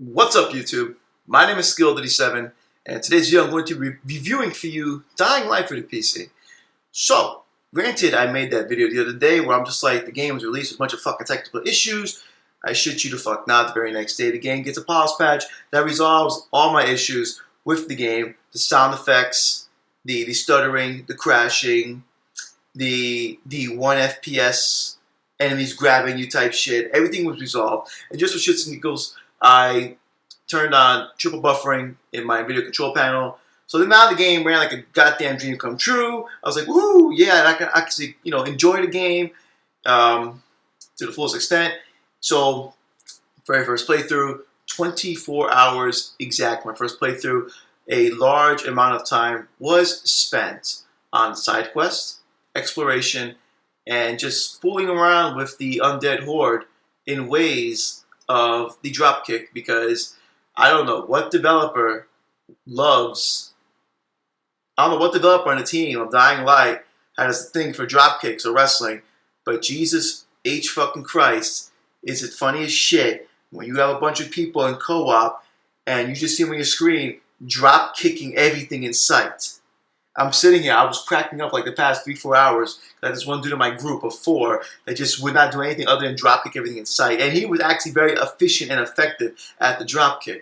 What's up, YouTube? My name is Skill37, and today's video I'm going to be reviewing for you Dying Light for the PC. So, granted, I made that video the other day where I'm just like, the game was released with a bunch of fucking technical issues. I shit you the fuck not. The very next day, the game gets a polish patch that resolves all my issues with the game. The sound effects, the stuttering, the crashing, the 1 FPS, enemies grabbing you type shit. Everything was resolved. And just for shits and giggles, I turned on triple buffering in my video control panel. So now the game ran like a goddamn dream come true. I was like, woo, yeah, and I can actually, enjoy the game to the fullest extent. So, very first playthrough, 24 hours exact. My first playthrough, a large amount of time was spent on side quests, exploration, and just fooling around with the undead horde in ways of the dropkick, because I don't know what developer loves, I don't know what developer on the team of Dying Light has a thing for dropkicks or wrestling, but Jesus H fucking Christ, is it funny as shit when you have a bunch of people in co-op and you just see them on your screen drop kicking everything in sight. I'm sitting here, I was cracking up like the past 3-4 hours. That this one dude in my group of 4 that just would not do anything other than dropkick everything in sight. And he was actually very efficient and effective at the dropkick.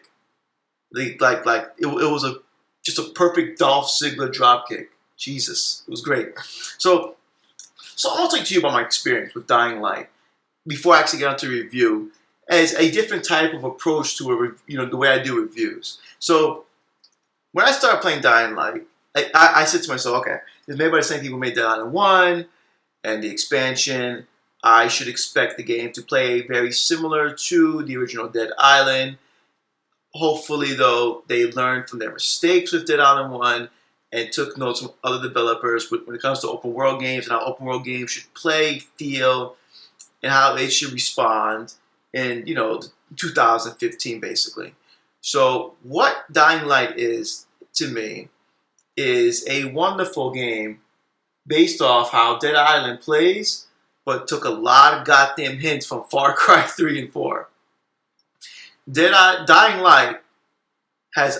It was just a perfect Dolph Ziggler dropkick. Jesus, it was great. So I'll talk to you about my experience with Dying Light before I actually get onto review as a different type of approach to the way I do reviews. So when I started playing Dying Light, I said to myself, okay, it's made by the same people who made Dead Island 1 and the expansion. I should expect the game to play very similar to the original Dead Island. Hopefully, though, they learned from their mistakes with Dead Island 1 and took notes from other developers when it comes to open world games and how open world games should play, feel, and how they should respond in 2015, basically. So what Dying Light is, to me, is a wonderful game based off how Dead Island plays, but took a lot of goddamn hints from Far Cry 3 and 4. Dying Light has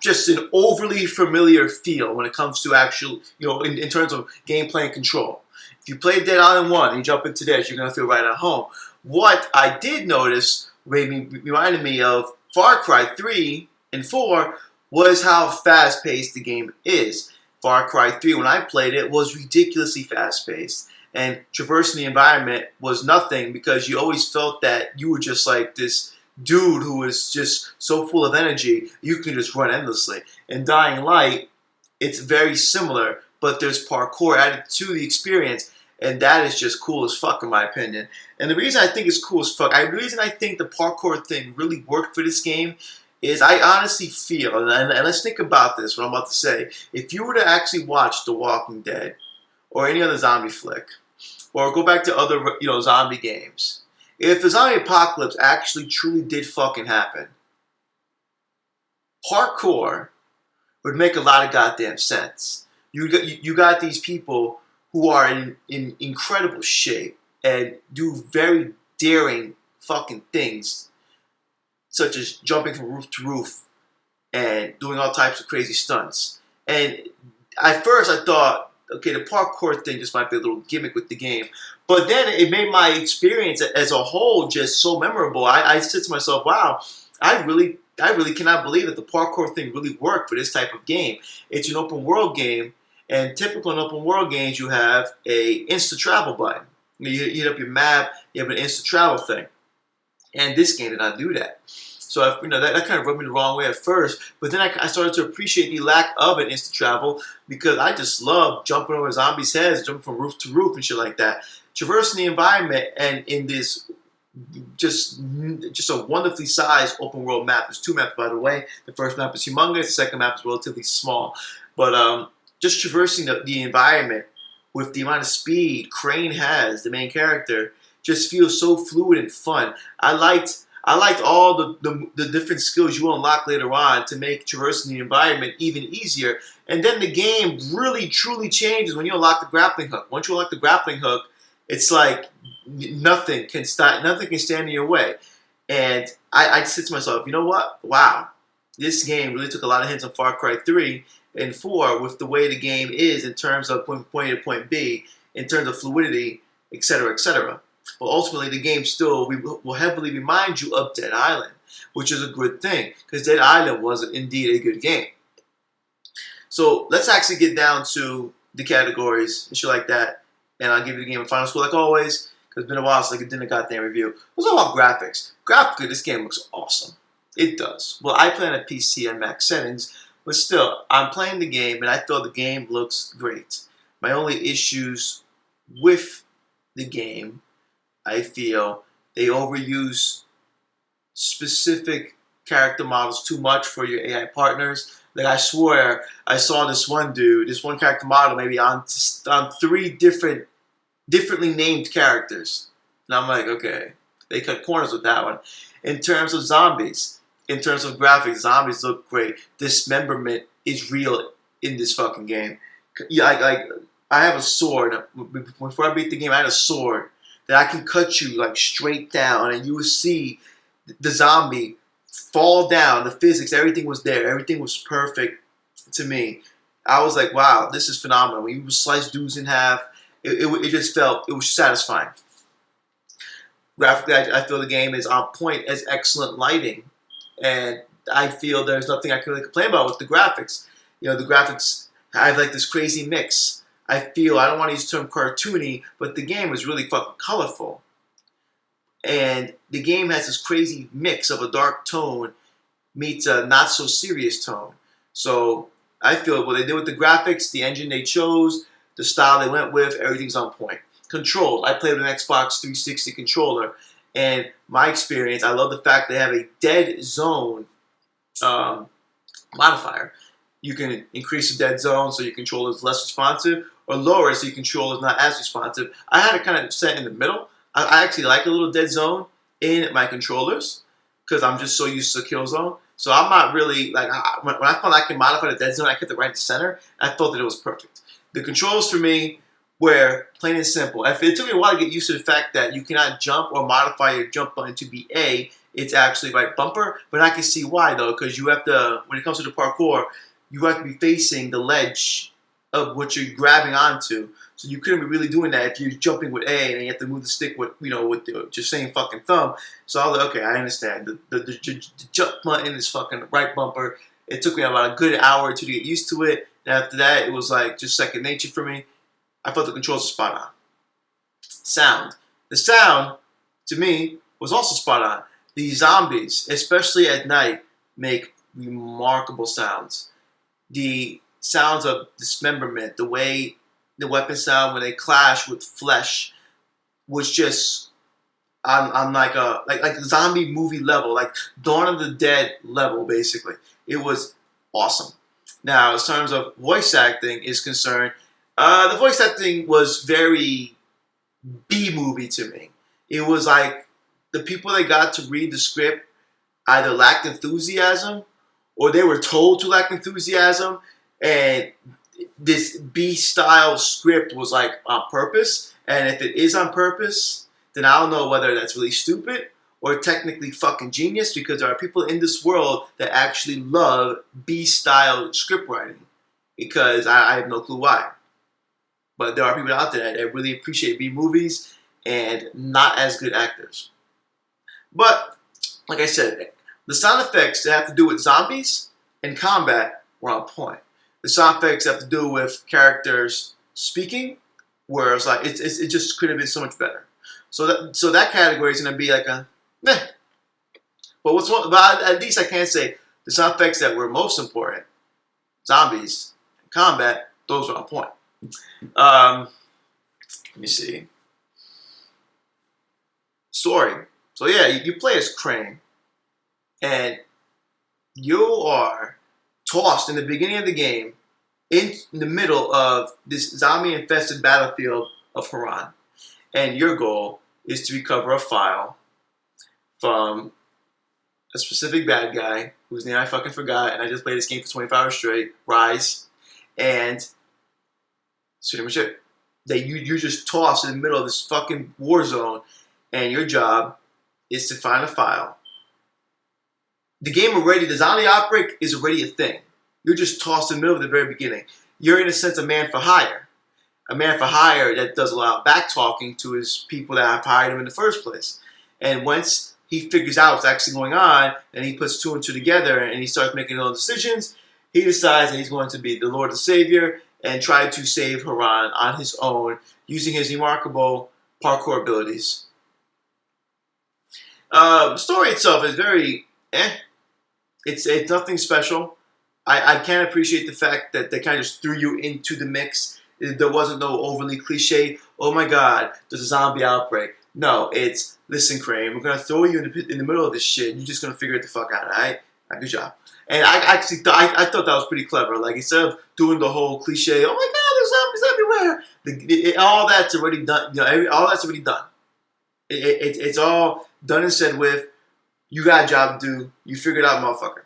just an overly familiar feel when it comes to actual, in terms of gameplay and control. If you play Dead Island 1 and you jump into this, you're going to feel right at home. What I did notice reminded me of Far Cry 3 and 4 was how fast-paced the game is. Far Cry 3, when I played it, was ridiculously fast-paced. And traversing the environment was nothing because you always felt that you were just like this dude who was just so full of energy, you can just run endlessly. In Dying Light, it's very similar, but there's parkour added to the experience, and that is just cool as fuck in my opinion. And the reason I think it's cool as fuck, the reason I think the parkour thing really worked for this game is I honestly feel, and let's think about this, what I'm about to say. If you were to actually watch The Walking Dead or any other zombie flick, or go back to other zombie games, if the zombie apocalypse actually truly did fucking happen, parkour would make a lot of goddamn sense. You got these people who are in incredible shape and do very daring fucking things, such as jumping from roof to roof and doing all types of crazy stunts. And at first I thought, okay, the parkour thing just might be a little gimmick with the game. But then it made my experience as a whole just so memorable. I said to myself, wow, I really cannot believe that the parkour thing really worked for this type of game. It's an open world game, and typical in open world games, you have a insta travel button. You hit up your map, you have an insta travel thing. And this game did not do that. So that kind of rubbed me the wrong way at first. But then I started to appreciate the lack of an instant travel because I just love jumping over zombies' heads, jumping from roof to roof and shit like that. Traversing the environment and in this just a wonderfully sized open world map. There's 2 maps, by the way. The first map is humongous. The second map is relatively small. But just traversing the environment with the amount of speed Crane has, the main character, just feels so fluid and fun. I liked all the different skills you unlock later on to make traversing the environment even easier. And then the game really truly changes when you unlock the grappling hook. Once you unlock the grappling hook, it's like nothing can stand in your way. And I just said to myself, you know what? Wow, this game really took a lot of hints on Far Cry 3 and 4 with the way the game is in terms of point A to point B, in terms of fluidity, etc., etc. But ultimately, the game still will heavily remind you of Dead Island, which is a good thing, because Dead Island was indeed a good game. So let's actually get down to the categories and shit like that, and I'll give you the game a final score like always, because it's been a while since I did a goddamn review. Let's talk about graphics. Graphically, this game looks awesome. It does. Well, I play on a PC at max settings, but still, I'm playing the game, and I thought the game looks great. My only issues with the game, I feel, they overuse specific character models too much for your AI partners. Like, I swear, I saw this one dude, this one character model, maybe on 3 differently named characters. And I'm like, okay, they cut corners with that one. In terms of zombies, in terms of graphics, zombies look great. Dismemberment is real in this fucking game. Yeah, I have a sword. Before I beat the game, I had a sword that I can cut you like straight down, and you will see the zombie fall down. The physics, everything was there. Everything was perfect to me. I was like, wow, this is phenomenal. When you slice dudes in half, it just felt, it was satisfying. Graphically, I feel the game is on point, as excellent lighting, and I feel there's nothing I can really complain about with the graphics. You know, the graphics have like this crazy mix. I feel, I don't want to use the term cartoony, but the game is really fucking colorful. And the game has this crazy mix of a dark tone meets a not so serious tone. So I feel what they did with the graphics, the engine they chose, the style they went with, everything's on point. Controls. I played with an Xbox 360 controller, and my experience, I love the fact they have a dead zone modifier. You can increase the dead zone so your controller is less responsive, or lower it so your controller is not as responsive. I had it kind of set in the middle. I actually like a little dead zone in my controllers because I'm just so used to kill zone. So I'm not really, like, when I found I can modify the dead zone, I kept it right in the center. I thought that it was perfect. The controls for me were plain and simple. It took me a while to get used to the fact that you cannot jump or modify your jump button to be A. It's actually right bumper, but I can see why though, because you have to, when it comes to the parkour, you have to be facing the ledge of what you're grabbing onto. So you couldn't be really doing that if you're jumping with A and you have to move the stick with, you know, with the just same fucking thumb. So I was like, okay, I understand. The jump button is fucking right bumper. It took me about a good hour or two to get used to it. And after that, it was like just second nature for me. I felt the controls were spot on. Sound. The sound, to me, was also spot on. The zombies, especially at night, make remarkable sounds. The sounds of dismemberment, the way the weapons sound when they clash with flesh, was just on like a zombie movie level, like Dawn of the Dead level, basically. It was awesome. Now, as terms of voice acting is concerned, the voice acting was very B-movie to me. It was like the people that got to read the script either lacked enthusiasm or they were told to lack enthusiasm, and this B-style script was like on purpose. And if it is on purpose, then I don't know whether that's really stupid or technically fucking genius, because there are people in this world that actually love B-style script writing, because I have no clue why. But there are people out there that really appreciate B-movies and not as good actors. But, like I said, the sound effects that have to do with zombies and combat were on point. The sound effects that have to do with characters speaking, where it's like, it just could have been so much better. So that category is going to be like a meh. But at least I can say the sound effects that were most important, zombies, and combat, those were on point. Let me see. Story. So yeah, you play as Crane, and you are tossed in the beginning of the game in the middle of this zombie-infested battlefield of Haran, and your goal is to recover a file from a specific bad guy whose name I fucking forgot, and I just played this game for 25 hours straight, Rise, and that's pretty much it. That you're just tossed in the middle of this fucking war zone, and your job is to find a file the game already, the zombie outbreak is already a thing. You're just tossed in the middle of the very beginning. You're in a sense a man for hire. A man for hire that does a lot of back talking to his people that have hired him in the first place. And once he figures out what's actually going on and he puts two and two together and he starts making those decisions, he decides that he's going to be the Lord and Savior and try to save Haran on his own using his remarkable parkour abilities. The story itself is very It's nothing special. I can't appreciate the fact that they kind of just threw you into the mix. There wasn't no overly cliche, oh my god, there's a zombie outbreak. No, it's, listen, Crane, we're going to throw you in the middle of this shit. You're just going to figure it the fuck out, alright? Good job. And I actually I thought that was pretty clever. Like, instead of doing the whole cliche, oh my god, there's zombies everywhere, all that's already done. You know, all that's already done. It's all done and said with. You got a job to do. You figured out, motherfucker.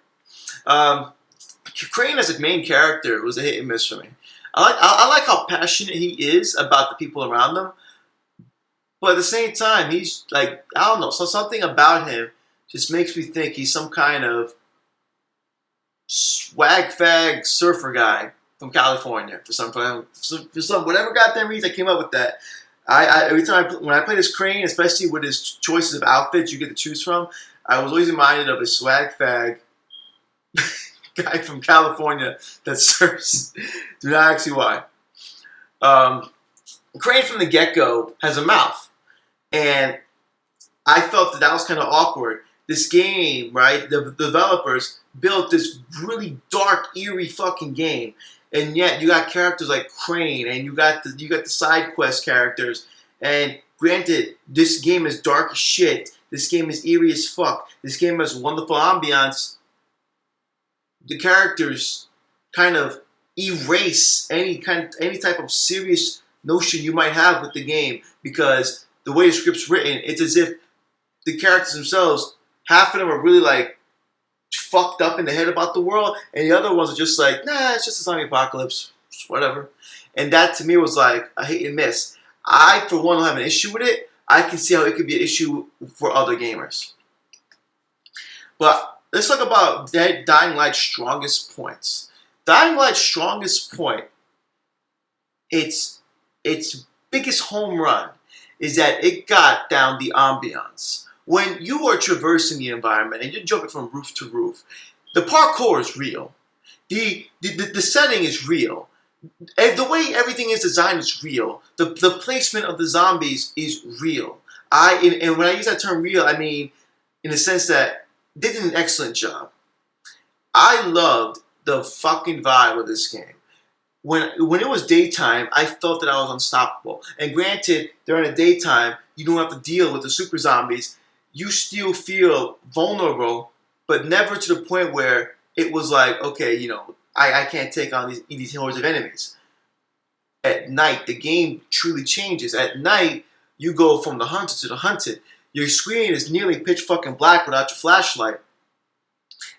Crane as a main character was a hit and miss for me. I like how passionate he is about the people around him, but at the same time, he's like, I don't know, so something about him just makes me think he's some kind of swag fag surfer guy from California for some whatever goddamn reason I came up with that. Every time when I play this Crane, especially with his choices of outfits you get to choose from, I was always reminded of a swag fag guy from California that surfs. Do not ask me why. Crane from the get-go has a mouth. And I felt that was kind of awkward. This game, right, the developers built this really dark, eerie fucking game. And yet you got characters like Crane, and you got the side quest characters. And granted, this game is dark as shit. This game is eerie as fuck. This game has wonderful ambiance. The characters kind of erase any type of serious notion you might have with the game, because the way the script's written, it's as if the characters themselves, half of them are really like fucked up in the head about the world, and the other ones are just like, nah, it's just a zombie apocalypse, whatever. And that to me was like a hit and miss. I, for one, don't have an issue with it. I can see how it could be an issue for other gamers. But let's talk about Dying Light's strongest points. Dying Light's strongest point, its biggest home run, is that it got down the ambiance. When you are traversing the environment and you're jumping from roof to roof, the parkour is real. The setting is real. And the way everything is designed is real. The placement of the zombies is real. And when I use that term real, I mean in the sense that they did an excellent job. I loved the fucking vibe of this game. When it was daytime, I felt that I was unstoppable. And granted, during the daytime, you don't have to deal with the super zombies. You still feel vulnerable, but never to the point where it was like, okay, you know, I can't take on these hordes of enemies. At night, the game truly changes. At night, you go from the hunter to the hunted. Your screen is nearly pitch fucking black without your flashlight.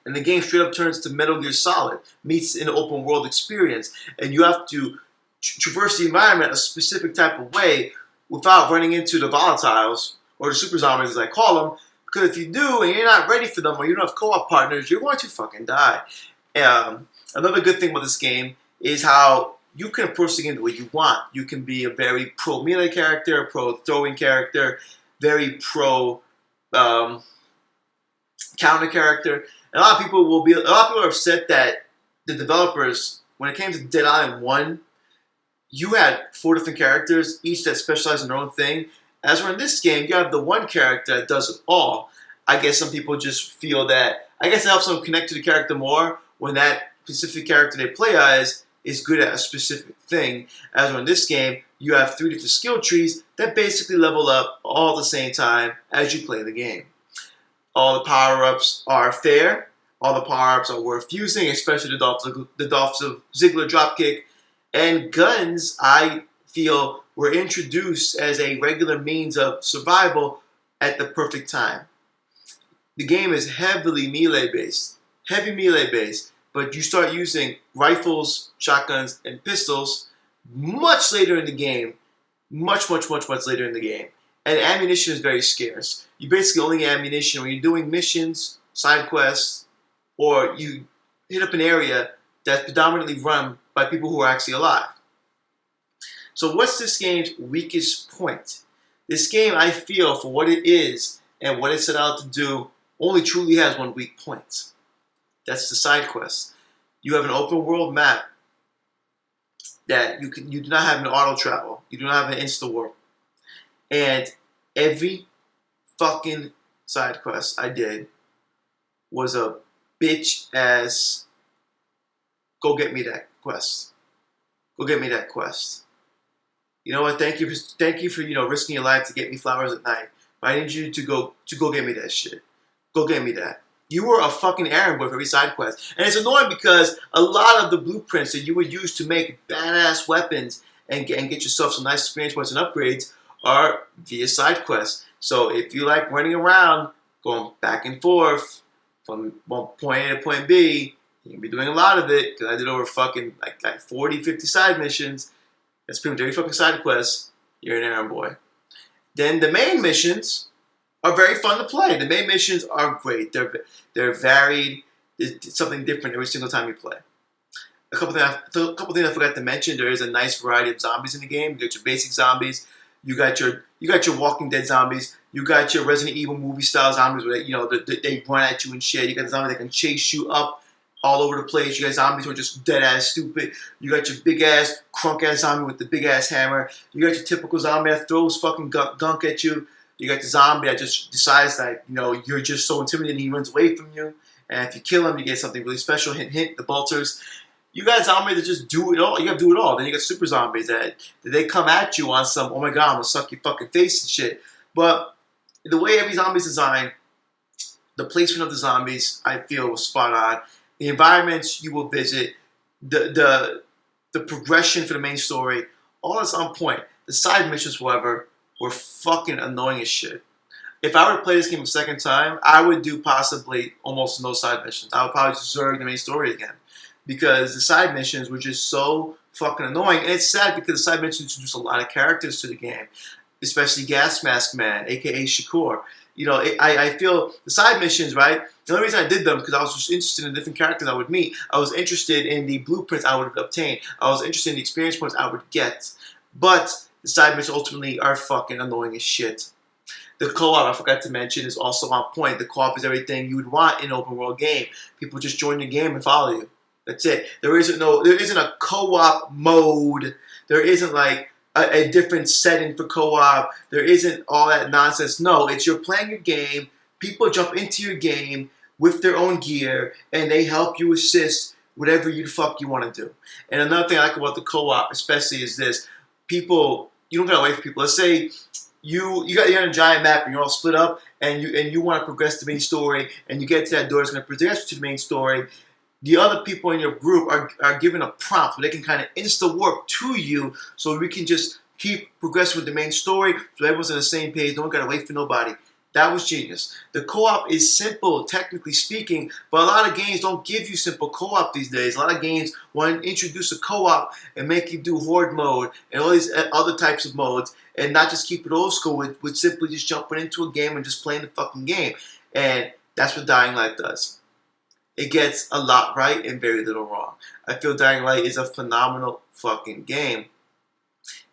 And the game straight up turns to Metal Gear Solid, meets an open world experience. And you have to traverse the environment a specific type of way without running into the volatiles, or the super zombies as I call them. Because if you do, and you're not ready for them, or you don't have co-op partners, you're going to fucking die. Another good thing about this game is how you can approach the game the way you want. You can be a very pro melee character, a pro throwing character, very pro counter character. And a lot of people are upset that the developers, when it came to Dead Island 1, you had 4 different characters, each that specialized in their own thing. As we're in this game, you have the one character that does it all. I guess some people just feel that, I guess it helps them connect to the character more when that specific character they play as is good at a specific thing. As we're in this game, you have 3 different skill trees that basically level up all at the same time as you play the game. All the power-ups are fair. All the power-ups are worth using, especially the Dolph Ziggler dropkick. And guns, I feel, were introduced as a regular means of survival at the perfect time. The game is heavily melee-based. Heavy melee-based. But you start using rifles, shotguns, and pistols much later in the game. Much later in the game. And ammunition is very scarce. You basically only get ammunition when you're doing missions, side quests, or you hit up an area that's predominantly run by people who are actually alive. So what's this game's weakest point? This game, I feel, for what it is and what it set out to do, only truly has one weak point. That's the side quest. You have an open world map that you do not have an auto travel. You do not have an insta warp. And every fucking side quest I did was a bitch ass go get me that quest. Go get me that quest. You know what? Thank you for risking your life to get me flowers at night. But I need you to go get me that shit. Go get me that. You were a fucking errand boy for every side quest. And it's annoying because a lot of the blueprints that you would use to make badass weapons and get yourself some nice experience points and upgrades are via side quests. So if you like running around, going back and forth from point A to point B, you can be doing a lot of it, because I did over fucking like 40, 50 side missions. That's pretty much every fucking side quest. You're an errand boy. Then the main missions are very fun to play. The main missions are great. They're varied. It's something different every single time you play. A couple things I forgot to mention. There is a nice variety of zombies in the game. You got your basic zombies. You got your Walking Dead zombies. You got your Resident Evil movie style zombies where they run at you and shit. You got zombies that can chase you up all over the place. You got zombies who are just dead ass stupid. You got your big ass crunk ass zombie with the big ass hammer. You got your typical zombie that throws fucking gunk at you. You got the zombie that just decides that you're just so intimidating he runs away from you. And if you kill him, you get something really special. Hint, hint, the bolters. You got zombies that just do it all. You got to do it all. Then you got super zombies that they come at you on some, oh my god, I'm going to suck your fucking face and shit. But the way every zombie is designed, the placement of the zombies, I feel, was spot on. The environments you will visit, the progression for the main story, all is on point. The side missions, however, were fucking annoying as shit. If I were to play this game a second time, I would do possibly almost no side missions. I would probably just zerg the main story again. Because the side missions were just so fucking annoying. And it's sad because the side missions introduce a lot of characters to the game. Especially Gas Mask Man, a.k.a. Shakur. I feel the side missions, right? The only reason I did them because I was just interested in the different characters I would meet. I was interested in the blueprints I would obtain. I was interested in the experience points I would get. But the side missions ultimately are fucking annoying as shit. The co-op, I forgot to mention, is also on point. The co-op is everything you would want in an open world game. People just join the game and follow you. That's it. There isn't a co-op mode. There isn't like a different setting for co-op. There isn't all that nonsense. No, it's you're playing your game. People jump into your game with their own gear, and they help you assist whatever you fuck you want to do. And another thing I like about the co-op, especially, is this: people, you don't gotta wait for people. Let's say you're on a giant map and you're all split up, and you want to progress the main story, and you get to that door that's going to progress you to the main story. The other people in your group are given a prompt where they can kind of insta-warp to you so we can just keep progressing with the main story so everyone's on the same page. Don't gotta wait for nobody. That was genius. The co-op is simple, technically speaking, but a lot of games don't give you simple co-op these days. A lot of games want to introduce a co-op and make you do horde mode and all these other types of modes and not just keep it old school with simply just jumping into a game and just playing the fucking game. And that's what Dying Light does. It gets a lot right and very little wrong. I feel Dying Light is a phenomenal fucking game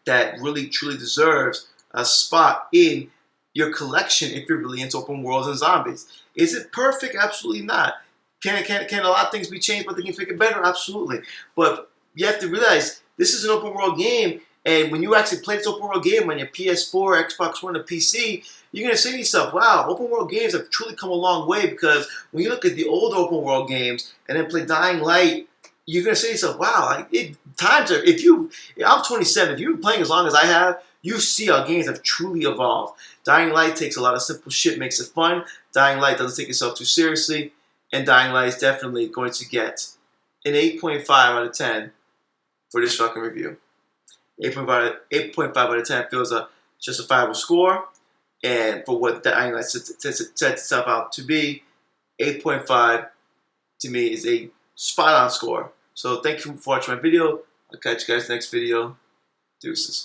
that really truly deserves a spot in your collection if you're really into open worlds and zombies. Is it perfect? Absolutely not. Can a lot of things be changed, but they can make it better? Absolutely. But you have to realize this is an open world game, and when you actually play this open world game on your PS4, Xbox One, or PC, you're going to say to yourself, wow, open world games have truly come a long way, because when you look at the old open world games and then play Dying Light, you're going to say to yourself, wow, times are, I'm 27, if you've been playing as long as I have, you see how games have truly evolved. Dying Light takes a lot of simple shit, makes it fun. Dying Light doesn't take itself too seriously, and Dying Light is definitely going to get an 8.5 out of 10 for this fucking review. 8.5 out of 10 feels a justifiable score, and for what Dying Light sets itself out to be, 8.5 to me is a spot on score. So thank you for watching my video. I'll catch you guys next video. Deuces.